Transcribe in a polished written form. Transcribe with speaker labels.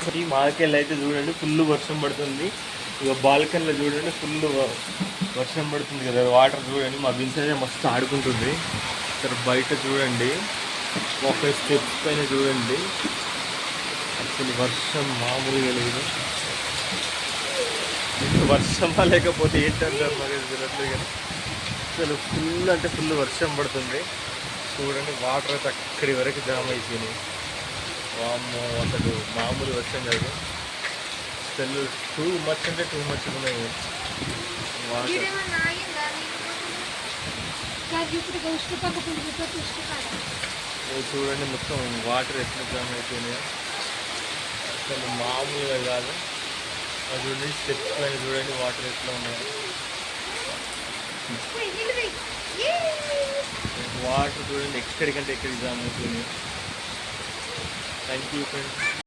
Speaker 1: Friends ఈ మాకెళ్ళి అయితే చూడండి ఫుల్ వర్షం పడుతుంది. ఇక బాల్కనీలో చూడండి ఫుల్ వర్షం పడుతుంది కదా, వాటర్ చూడండి. మా బిన్సైజ్ మస్తు ఆడుకుంటుంది. ఇక్కడ బయట చూడండి ఒక స్టెప్స్ పైన చూడండి అసలు వర్షం మామూలుగా లేదు. వర్షమా లేకపోతే ఏంటంటారు మరి తెలియట్లేదు కానీ అసలు ఫుల్ అంటే ఫుల్ వర్షం పడుతుంది. చూడండి వాటర్ అయితే అక్కడి వరకు జామ్ అయిపోయినాయి. వామ్మో అసలు మామూలు వర్షం కాదు. అసలు టూ మచ్ అంటే టూ మచ్ ఉన్నాయి వాటర్. చూడండి మొత్తం వాటర్ ఎట్లా జామ్ అయిపోయినాయి అసలు మామూలుగా కాదు. అది చూడండి స్టెప్స్ పైన చూడండి వాటర్ ఎట్లా ఉన్నాయి. వాటర్ చూడండి ఎక్కడికంటే ఎక్కడికి జామ్ అయిపోయినాయి. Thank you friends.